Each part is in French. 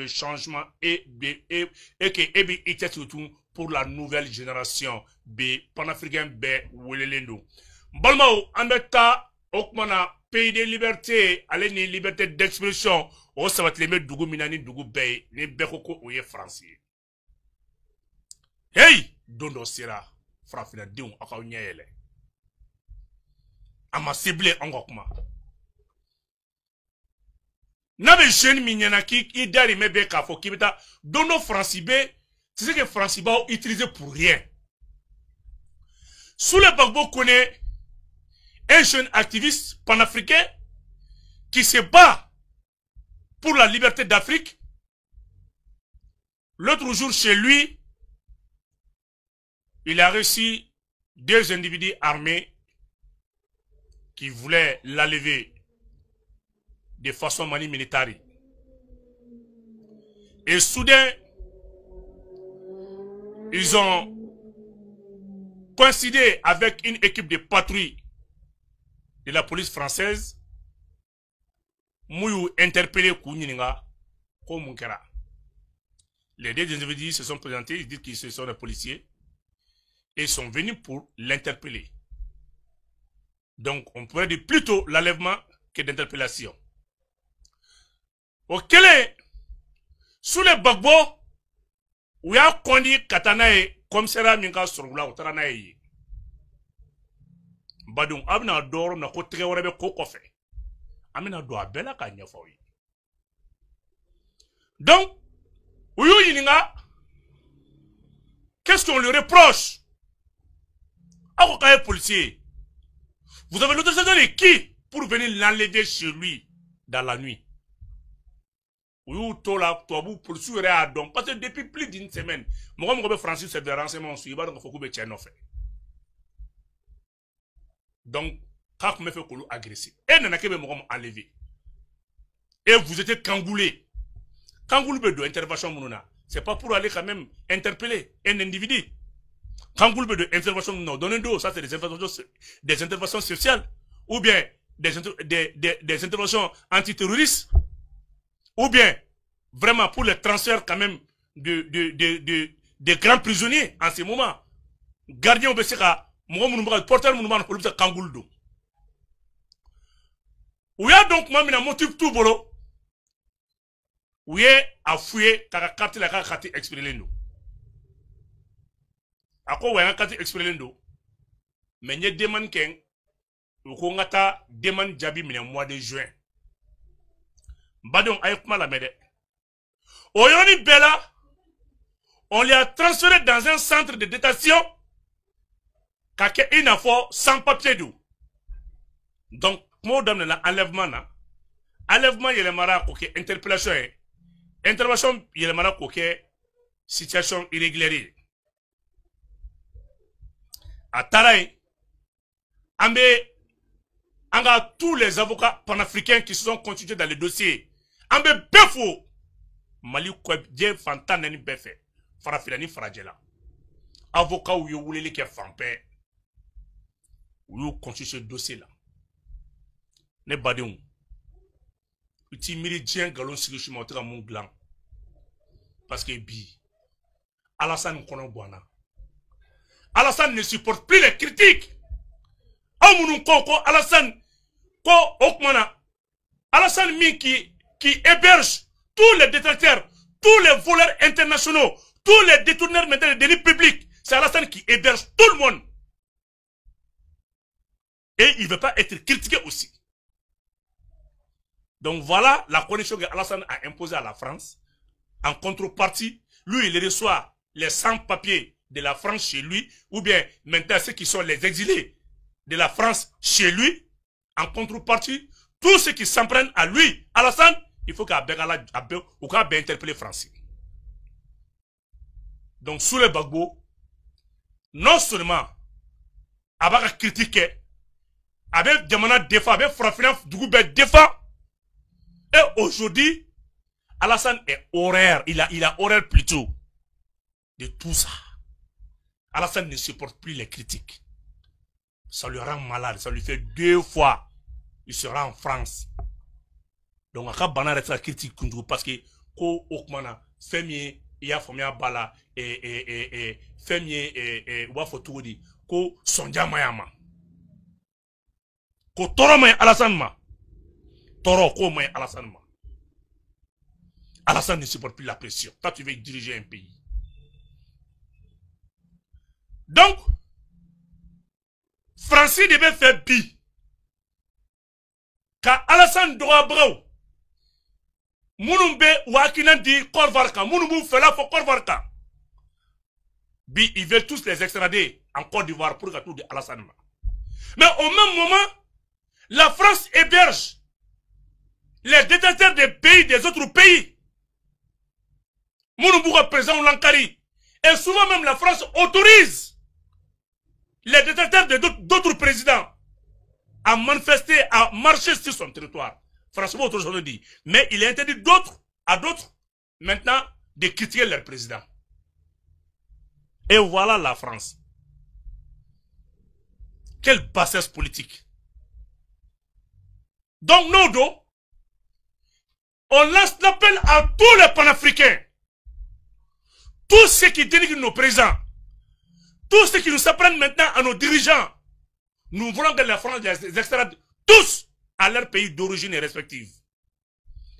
le changement et que ebi était surtout pour la nouvelle génération be panafricain be welelendo balmao andata okmana pays de liberté allez ni liberté d'expression o sabat le met dugu minani dugu be ni bekoko oye français hey dondo sera frafina dion akaw nyele ama ciblé ngokma n'avait jeune mignana qui idari mebe kafo kibita dondo français be c'est ce que français ba utilisé pour rien. Sous le Gbagbo connaît un jeune activiste panafricain qui se bat pour la liberté d'Afrique. L'autre jour chez lui, il a reçu deux individus armés qui voulaient l'enlever de façon militaire. Et soudain, ils ont coïncidé avec une équipe de patrouille de la police française. Mouyou interpellé Kouninga Komunkera. Les deux individus se sont présentés, ils disent qu'ils sont des policiers et sont venus pour l'interpeller. Donc on pourrait dire plutôt l'enlèvement que d'interpellation. Au Kélé, sous les Gbagbo, où il y a conduit Katanae comme sera minka surgula ou taranae. Badung abna dor na ko tre warebe ko kofe. Amina do abela ka nyafawi. Donc, Ouyou Yininga, qu'est-ce qu'on lui reproche? Akokaye policier, vous avez l'autorisation de qui pour venir l'enlever chez lui dans la nuit? Ouyou tola toabou poursuivre à donc parce que depuis plus d'une semaine, moi Francis c'est des renseignements sur Iba donc faut que tu fait. Donc quand me fait qu'on agressé et nana kebe moi enlevé et vous étiez kangoulé. Kangoulé de intervention monona, c'est pas pour aller quand même interpeller un individu. Kangoulé de intervention non donner dos ça c'est des interventions sociales ou bien des interventions antiterroristes. Ou bien, vraiment, pour le transfert quand même de grands prisonniers en ce moment. Gardien au Bessika, porteur monument pour le Kangouldo. Où y a donc, moi, un motif tout bolo. Où y a à fouiller, car carte la carte exprimée. À quoi, où y a carte exprimée. Mais il y a des demande qu'un, ou qu'on a demande jabi, mais mois de juin. Badon Aïkma la mede. Oyoni Bella, on lui a transféré dans un centre de détention kake inafo sans papier d'où. Donc, moi, dans l'enlèvement, enlèvement, il y a le mara koke interpellation, intervention, il y a le mara koke situation irrégulière. À Taraï, anga tous les avocats panafricains qui se sont constitués dans le dossier. Ambe befo Mali quoi bien fantan nani befe farafilani farajela avocat ou yo voulez qui fanpé ou yo constitué ce dossier là ne badon uti miridien galon sigi monter mon gland parce que bi Alassane kono boana Alassane ne supporte plus les critiques amunun koko Alassane ko okmana Alassane min qui héberge tous les détracteurs, tous les voleurs internationaux, tous les détourneurs maintenant de délits publics. C'est Alassane qui héberge tout le monde. Et il ne veut pas être critiqué aussi. Donc voilà la condition que Alassane a imposée à la France. En contrepartie, lui, il reçoit les sans-papiers de la France chez lui, ou bien maintenant ceux qui sont les exilés de la France chez lui. En contrepartie, tous ceux qui s'en prennent à lui, Alassane, il faut qu'à interpeller Français. Donc, sous le Gbagbo, non seulement, avec critiquer, avec demander défense, avec frapper Dougoubé défense, et aujourd'hui, Alassane est horaire, il a horaire plutôt de tout ça. Alassane ne supporte plus les critiques. Ça lui rend malade, ça lui fait 2 fois, il sera en France. Donc, à la critique parce que ko okmana femi ya famia bala femi wa fotudi ko sonja mayama ko toro may Alassane ma toro ko may Alassane ma. Alassane ne supporte plus la pression. Toi tu veux diriger un pays. Donc Francis devait faire bi. Ka Alassane doit bravo. Mounumbe wakinan di Korvarka. Mounumbu fela fo Korvarka. Bi, ils veulent tous les extrader en Côte d'Ivoire pour gâteau de Alassane. Mais au même moment, la France héberge les détenteurs des pays, des autres pays. Mounumbu représente l'Ankari. Et souvent même la France autorise les détenteurs d'autres présidents à manifester, à marcher sur son territoire. Franchement, autre chose dit. Mais il est interdit à d'autres, maintenant, de critiquer leur président. Et voilà la France. Quelle bassesse politique. Donc, Nodo, on lance l'appel à tous les panafricains. Tous ceux qui dénigrent nos présidents. Tous ceux qui nous apprennent maintenant à nos dirigeants. Nous voulons que la France les extradite tous à leur pays d'origine respective.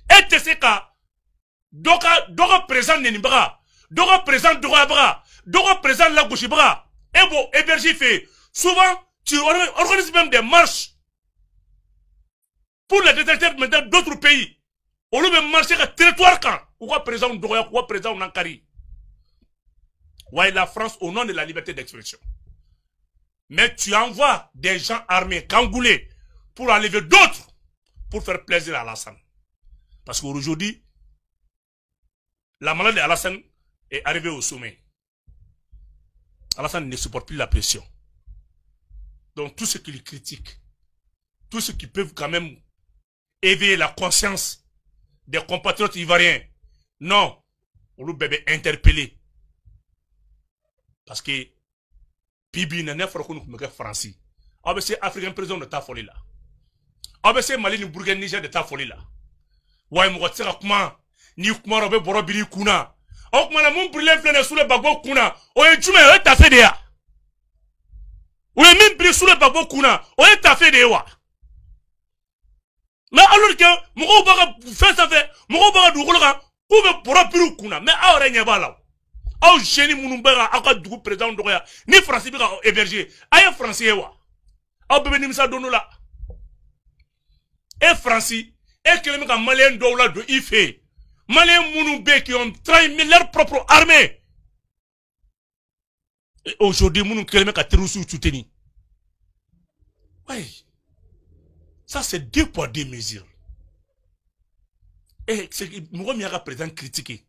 Et c'est ce cas, Doga présent Nenibra, Doga présent Dogabra, Doga présent Lagouchibra, et bon, héberger fait. Souvent, tu organises même des marches pour les détecteurs maintenant d'autres pays. Au lieu de marcher à territoire quand, ou quoi présent Doga, ou quoi présent Nankari. Ouais, la France au nom de la liberté d'expression. Mais tu envoies des gens armés, cangoulés, pour enlever d'autres, pour faire plaisir à Alassane. Parce qu'aujourd'hui, la maladie d'Alassane est arrivée au sommet. Alassane ne supporte plus la pression. Donc tous ceux qui le critiquent, tous ceux qui peuvent quand même éveiller la conscience des compatriotes ivoiriens, non, on le bébé interpellé. Parce que Bibi n'a pas fait Francis. ABC Africain président de ta folie là. ABC Mali ni Burkina Niger de ta folie là. Ouais, moi tu sais comment ni comment robe borobiri kuna. O comment la mon brûler flène sous le bago kuna. O e jume o ta fait de ya. O e min brûler sous le bago kuna. O e ta fait de wa. Mais alors que mo baga fait ça fait, mo baga du golga, ou be borobiri kuna. Mais a ore nya bala. Au génie Mounoubera, à du président de Roya, ni Français hébergé, aïe Français wa. Au bébé Nimsa Donola. Et Français, et que les Maliens d'Oula de Ife, Maliens Mounoubé qui ont trahi leur propre armée. Et aujourd'hui, Mounou Keleme a terrorisé Touteni. Oui. Ça, c'est 2 poids 2 mesures. Et c'est que Mouromiaga président critiqué.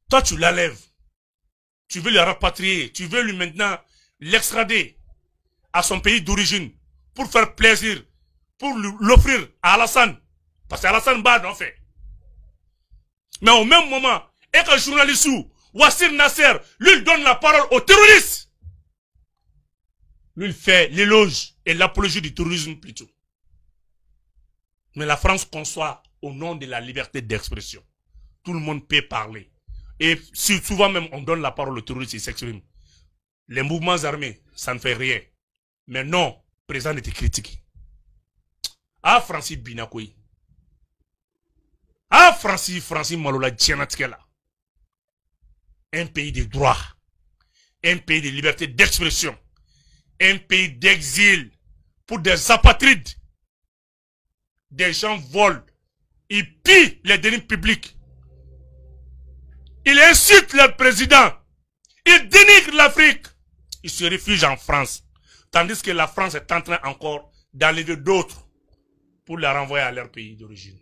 Toi, tu l'enlèves. Tu veux le rapatrier. Tu veux lui maintenant l'extrader à son pays d'origine pour faire plaisir, pour l'offrir à Alassane. Parce qu'Alassane Bad en fait. Mais au même moment, et qu'un journaliste ou Wassir Nasser, lui il donne la parole aux terroristes. Lui il fait l'éloge et l'apologie du terrorisme plutôt. Mais la France conçoit au nom de la liberté d'expression. Tout le monde peut parler. Et souvent même, on donne la parole aux terroristes, ils s'expriment. Les mouvements armés, ça ne fait rien. Mais non, le président était critiqué. Ah, Francis Binakoui. Ah, Francis Malola Djianatkela. Un pays de droit. Un pays de liberté d'expression. Un pays d'exil. Pour des apatrides. Des gens volent. Ils pillent les deniers publics. Ils insultent leur président. Ils dénigrent l'Afrique. Ils se réfugient en France. Tandis que la France est en train encore d'enlever d'autres pour les renvoyer à leur pays d'origine.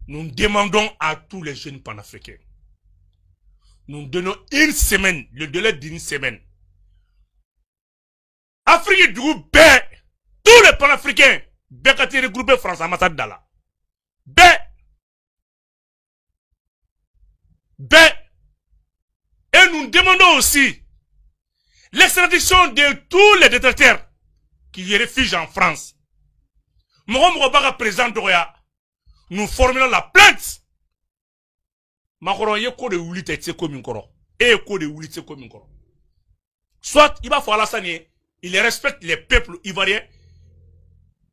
Nous demandons à tous les jeunes panafricains. Nous donnons une semaine, le délai d'une semaine. Afrique du groupe B, tous les panafricains, Bekati regroupé France ambassade d'Ala. B. Et nous demandons aussi l'extradition de tous les détenteurs qui y réfugient en France. Mohamed Baga président d'Oya. nous formulons la plainte. Macron, il y a quoi de wulite tse comme koro. Et quoi de wulite comme koro. Soit il va falloir Alassane, il respecte les peuples ivoiriens.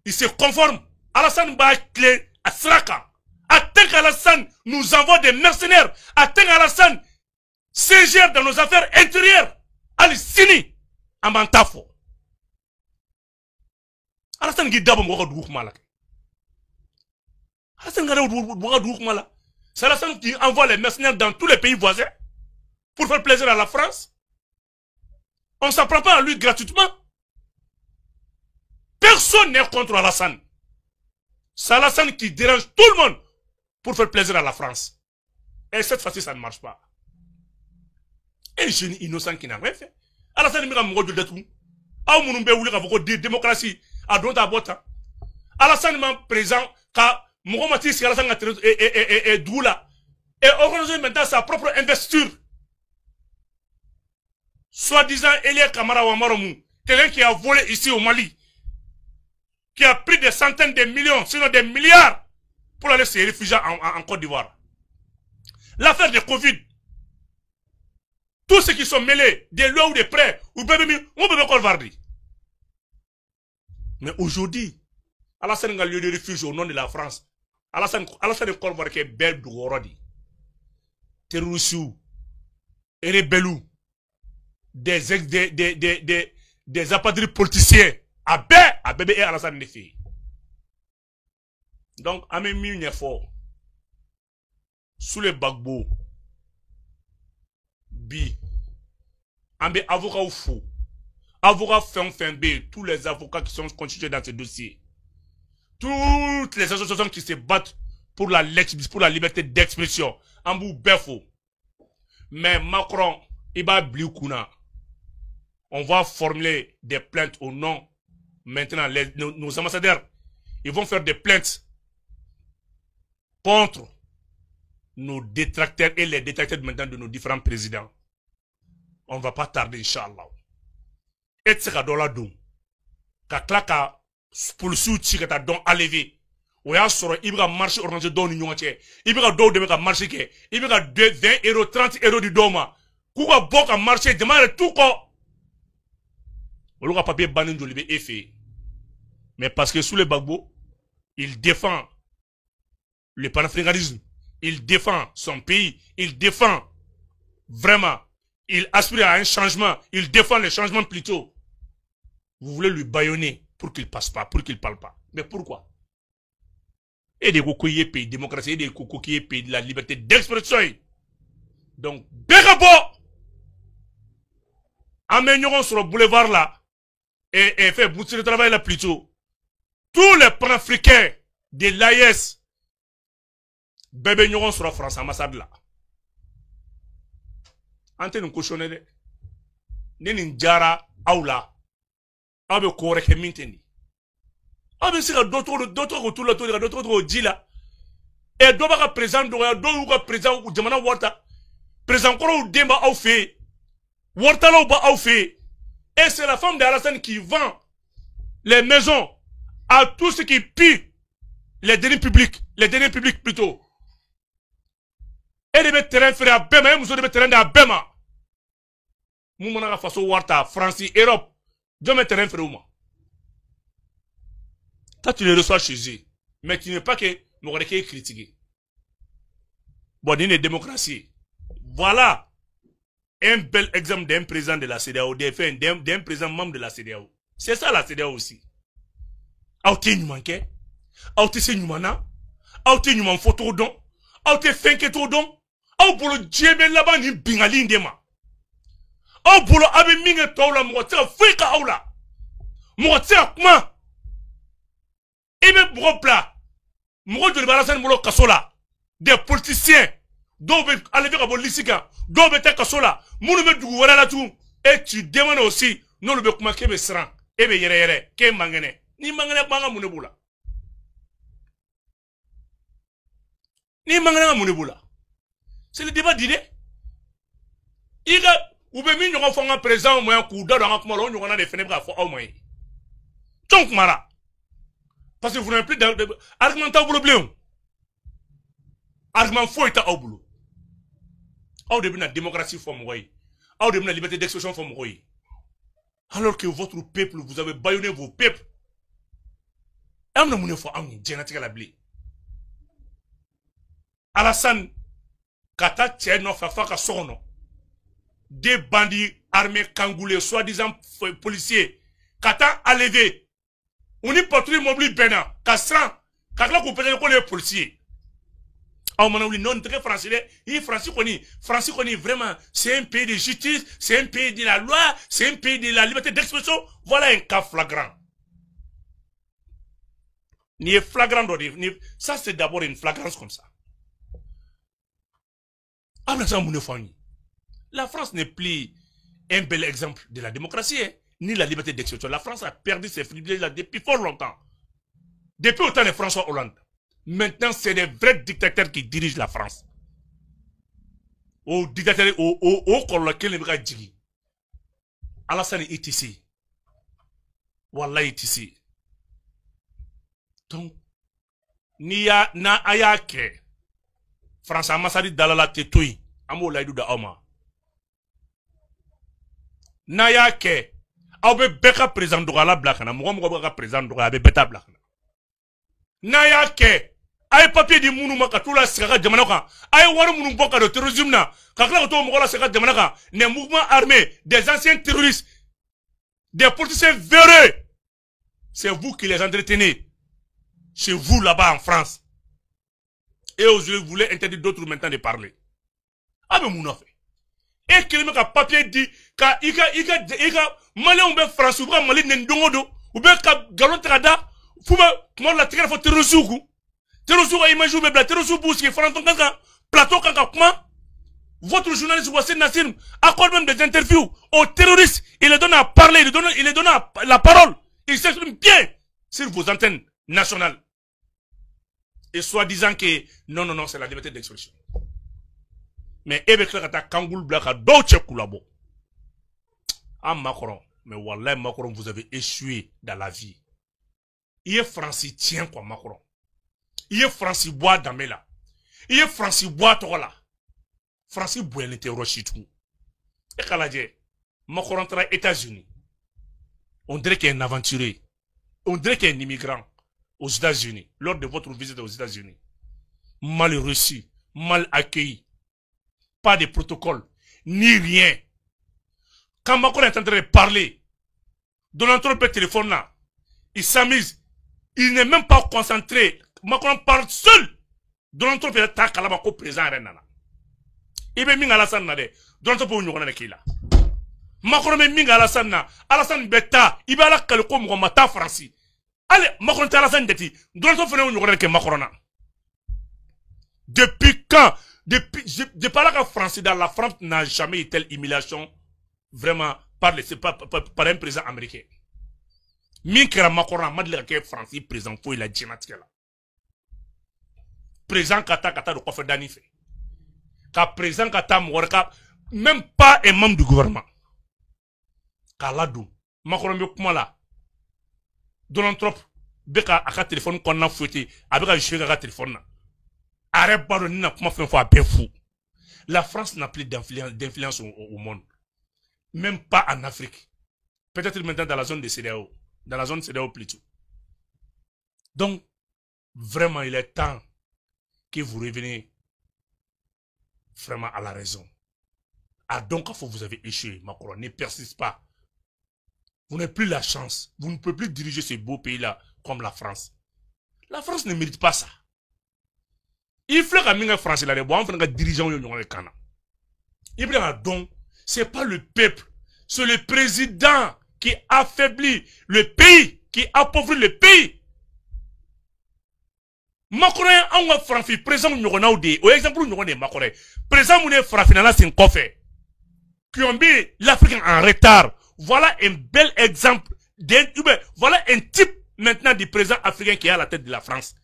Il se conforme. Alassane va clé à Sraka. Attends qu'Alassane nous envoie des mercenaires. Attends qu'Alassane s'ingère dans nos affaires intérieures. Al-Sini. Amantafo. Alassane qui d'abord m'a dit malak. Alassane qui m'a dit malak. C'est Alassane qui envoie les mercenaires dans tous les pays voisins pour faire plaisir à la France. On ne s'en prend pas à lui gratuitement. Personne n'est contre Alassane. C'est Alassane qui dérange tout le monde pour faire plaisir à la France. Et cette fois-ci, ça ne marche pas. Un jeune innocent qui n'a rien fait. Alassane m'a dit que la démocratie a donné à bota. Alassane m'a présent car Mohamed si Alassane est doula et organise maintenant sa propre investiture. Soi-disant Elia Kamara Ouamaromou, quelqu'un qui a volé ici au Mali, qui a pris des centaines de millions, sinon des milliards, pour aller se réfugier en Côte d'Ivoire. L'affaire de Covid, tous ceux qui sont mêlés, des lois ou des prêts, ou bébé, on peut encore vardi. Mais aujourd'hui, Alassane a lieu de refuge au nom de la France. Alassane est encore qui est belle de Gorodi. Terroristes, et rebelles, des apatrides politiciens, à bébé et Alassane les filles. Donc, à mes mille fort, sous les bagbo, bi, ambe avocat ou faux, avocat fin B, tous les avocats qui sont constitués dans ce dossier, toutes les associations qui se battent pour la liberté d'expression, en bout befo. Mais Macron, Iba Blikouna, on va formuler des plaintes au nom. Maintenant, nos ambassadeurs, ils vont faire des plaintes contre nos détracteurs et les détracteurs maintenant de nos différents présidents. On ne va pas tarder, Inch'Allah. Et c'est qu'à dola don. Qu'à claka, pour le soutien que t'as don enlevé. Ou y'a sur il va marcher organisé dans l'union entière. Il va do de marcher que. Il va 20 €, 30 € du doma. Kouka bok à marcher, demande tout quoi. On l'aura papier banin de l'ébé effet. Mais parce que sous le bagbo, il défend le panafricanisme. Il défend son pays. Il défend vraiment. Il aspire à un changement. Il défend le changement plutôt. Vous voulez lui bâillonner pour qu'il passe pas, pour qu'il parle pas. Mais pourquoi? Et des cocos qui est pays démocratie, et des cocos qui est pays de la liberté d'expression. Donc, Begabo, amenons sur le boulevard là, et fait boutir le travail là plutôt. Tous les panafricains de l'AIS, bébé nous sur la France ambassade là. Ante nous cochonner de. Nini njara aula. Abe kore ke minteni. Abe sika d'autres retour là, d'autres dit là. Et doit pas présent doit présent ou jamana wata. Présent koro ou demba au fait. Wata là ou ba au fait. Et c'est la femme d'Alassane qui vend les maisons à tous ceux qui pillent les deniers publics plutôt. Et les terrains frères à Bema, nous avons des terrains à Bema. Nous avons fait Warta, France, Europe. Nous avons des terrains frères. Toi, tu les reçois chez eux. Mais tu n'es pas que nous avons critiqué. Bon, une démocratie. Voilà un bel exemple d'un président de la CEDEAO, d'un président membre de la CEDEAO. C'est ça la CEDEAO aussi. Aouté nous manquait. Aouté c'est nous mana. Aouté nous man photo don. Aouté fenke to don. Aou bolo djebe là-bas ni bingali ndema. Aou bolo abe minge tola mwotira fika aula. Mwotira kuma. Ebe bropla. Mwotira de balasan mwolo kasola. Des politiciens. Dont veut aller vers la lisiga. Dont veut être kasola. Mounou me dougou voilà là tout. Et tu demandes aussi. Non le be kuma kebe sran. Ebe yere yere. Ke mangene. Ni mangene banga mouneboula. Ni mangene mouneboula. C'est le débat d'idées. Il a ou bien nous avons fait un présent au moins coup d'or dans un moment nous avons des fenêtres à faire au moins. Donc mara. Parce que vous n'avez plus d'argumentation problème. argument faut être au boulot. Au début, la démocratie faut mourir. Au début, la liberté d'expression faut mourir. Alors que votre peuple, vous avez bâillonné vos peuples. Alassane, Kata Tcheno Fafaka Sono. Des bandits armés kangoulés, soi-disant policiers. Kata enlevé. On y patrouille mobile Bena. Castran. Kakla vous peut les policiers. Ah, on a non très français. Il français connaît vraiment. C'est un pays de justice, c'est un pays de la loi, c'est un pays de la liberté d'expression. Voilà un cas flagrant. Ni flagrant, ça c'est d'abord une flagrance comme ça. La France n'est plus un bel exemple de la démocratie, hein, ni la liberté d'expression. La France a perdu ses privilèges là depuis fort longtemps. Depuis autant de François Hollande. Maintenant, c'est des vrais dictateurs qui dirigent la France. Au dictateur, au colloquel, les gars, Djigi. Alassane est ici. Wallah est ici. Donc, Nia na ayake. France a massadi dalala tetui. Amo laïdou da oma. Na yake. Aube beka président d'Ougala blakana. Mouga beka président d'Ougala abe beta blakana. Na yake. Aye papier di mounou maka tout la sera jamanaka. Aye waru mounou boka de terrorisme na. Kakla to mouga la sera jamanaka. Les mouvements armés, des anciens terroristes, des politiciens véreux. C'est vous qui les entretenez. Chez vous là-bas en France. Et aujourd'hui, vous voulez interdire d'autres maintenant de parler. Ah ben mon affaire. Et qu'il me a papier dit que malais ou bien France ou bien malais n'endongo ou bien galon trada fuma moi la tigre faut terrorisme. Terrorisme image ou bien terrorisme bouski France kanga plateau kanga comment votre journaliste Wassine Nassim accorde même des interviews aux terroristes, il les donne à parler, il les donne la parole. Il s'exprime bien sur vos antennes nationales. Et soi-disant que non, c'est la liberté d'expression. Mais Ebekata Kangoul Blaka Doche Koulabo. Ah Macron, mais wallah Macron, vous avez échoué dans la vie. Il est français, tiens quoi Macron. Il est français bois d'Amela. Il est français bois Tola. Français bois l'interrogatoire. Et Kaladje, Macron tra États-Unis. On dirait qu'il est un aventurier. On dirait qu'il est un immigrant. Aux États-Unis, lors de votre visite aux États-Unis. Mal reçu, mal accueilli. Pas de protocole, ni rien. Quand Macron est en train de parler, Donald Trump est téléphone là, il s'amuse, il n'est même pas concentré. Macron parle seul. Donald Trump est à Kalabako présent. Il est mis à Alassane Nade. Donald Trump est là. Macron est mis à Alassane. Alassane Beta, il va à la Kalko Mouamata France. Allez, Macron est Alassane Deti. Donald Trump est Macron. Depuis quand? Depuis pas la France, dans la France n'a jamais eu telle humiliation vraiment par un président américain. Minkera Macron, Madeleine qui est français, président, il a dit là. Président Kata de Kofe Dani fait. Car président Kata Mouarka, même pas un membre du gouvernement. Kaladou, Macron est comme là. Donald Trump, beka aka téléphone qu'on a fouetté, avec joué aka téléphone. Arrête pas de n'a pas fait une fois bien fou. La France n'a plus d'influence au monde. Même pas en Afrique. Peut-être maintenant dans la zone de CEDEAO. Dans la zone CEDEAO plutôt. Donc, vraiment, il est temps que vous reveniez vraiment à la raison. Ah donc, il faut vous avez échoué, Macron. Ne persiste pas. Vous n'avez plus la chance. Vous ne pouvez plus diriger ce beau pays-là comme la France. La France ne mérite pas ça. Il faut que les Français là, on fait un dirigeant au Canada. Il y a donc, c'est pas le peuple, c'est le président qui affaiblit le pays, qui appauvrit le pays. Macron on va franchi présent nous on a des au exemple nous on est Macron présent nous est franchi là c'est un coffre qui ont mis l'Afrique en retard. Voilà un bel exemple voilà un type maintenant du président africain qui est à la tête de la France.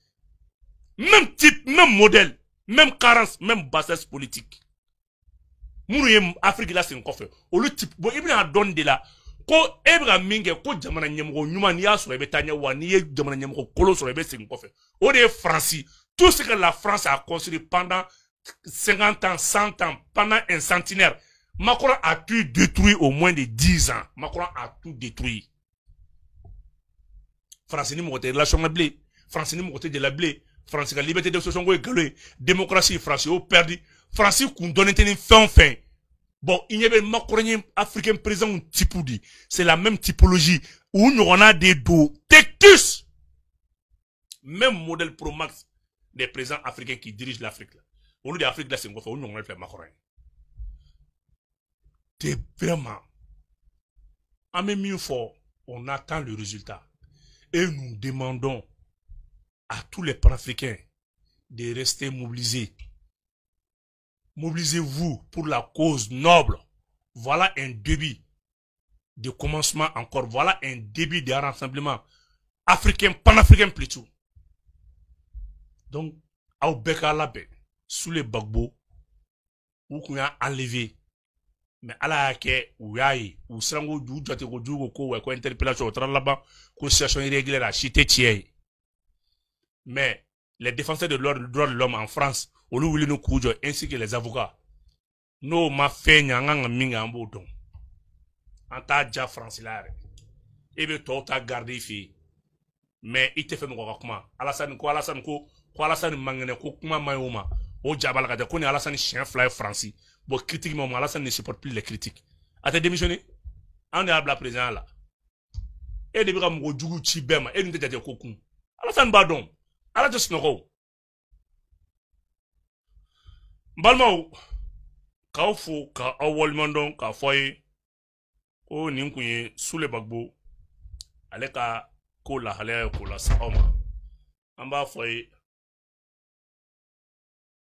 Même type, même modèle, même carence, même bassesse politique. Nous Afrique là c'est un coffre. Au le type bon il a donné de là. Ko ebra minge ko jamana nyemgo nyuma ni aso ebe tanya wa ni jamana nyemgo kolo so ebe c'est un coffre. O de Francis tout ce que la France a construit pendant 50 ans, 100 ans, pendant un centenaire, Macron a tout détruit au moins de 10 ans. Macron a tout détruit. France ni mokote relation na blé, France ni mokote de la blé, France la liberté d'expression go galé, démocratie France au perdu, France qu'on donne une fin. Bon, il y avait Macronien africain présent typoudi. C'est la même typologie où nous on a des dos tectus. Même modèle pro max des présidents africains qui dirigent l'Afrique là. Au lieu d'Afrique là c'est quoi, où nous on a fait Macron. C'est vraiment en même mieux fort, on attend le résultat. Et nous demandons à tous les panafricains de rester mobilisés. Mobilisez-vous pour la cause noble. Voilà un début de commencement encore. Voilà un début de rassemblement africain, panafricain plutôt. Donc, au Beka Labé, sous les Bagbo, où qu'on a enlevé. Mais à la ke ouyaye ou sango du jote ko du ko ko interpellation au travail là-bas ko situation irrégulière à chité tié. Mais les défenseurs de droits de l'homme en France au lieu de kujo ainsi que les avocats no ma fait nyanga minga mbodon anta ja France là et be to ta garder fi mais il te fait mo comment Alassane mangene ko kuma mayoma o jabala ka ko ni Alassane chien fly français. Bon, critique, mais Alassane ne supporte plus les critiques. A-t-il démissionné? On est à la président là. Et depuis qu'on a dit Chibema, et nous avons dit Kokoum. Alassane Badon, Alassane Snoro. Balmao, Kaufo, Ka Awolmandon, Ka Foye, O Ninkuye, sous les Bagbo, Aleka, Kola, Halea, Kola, Saoma. Amba Foye.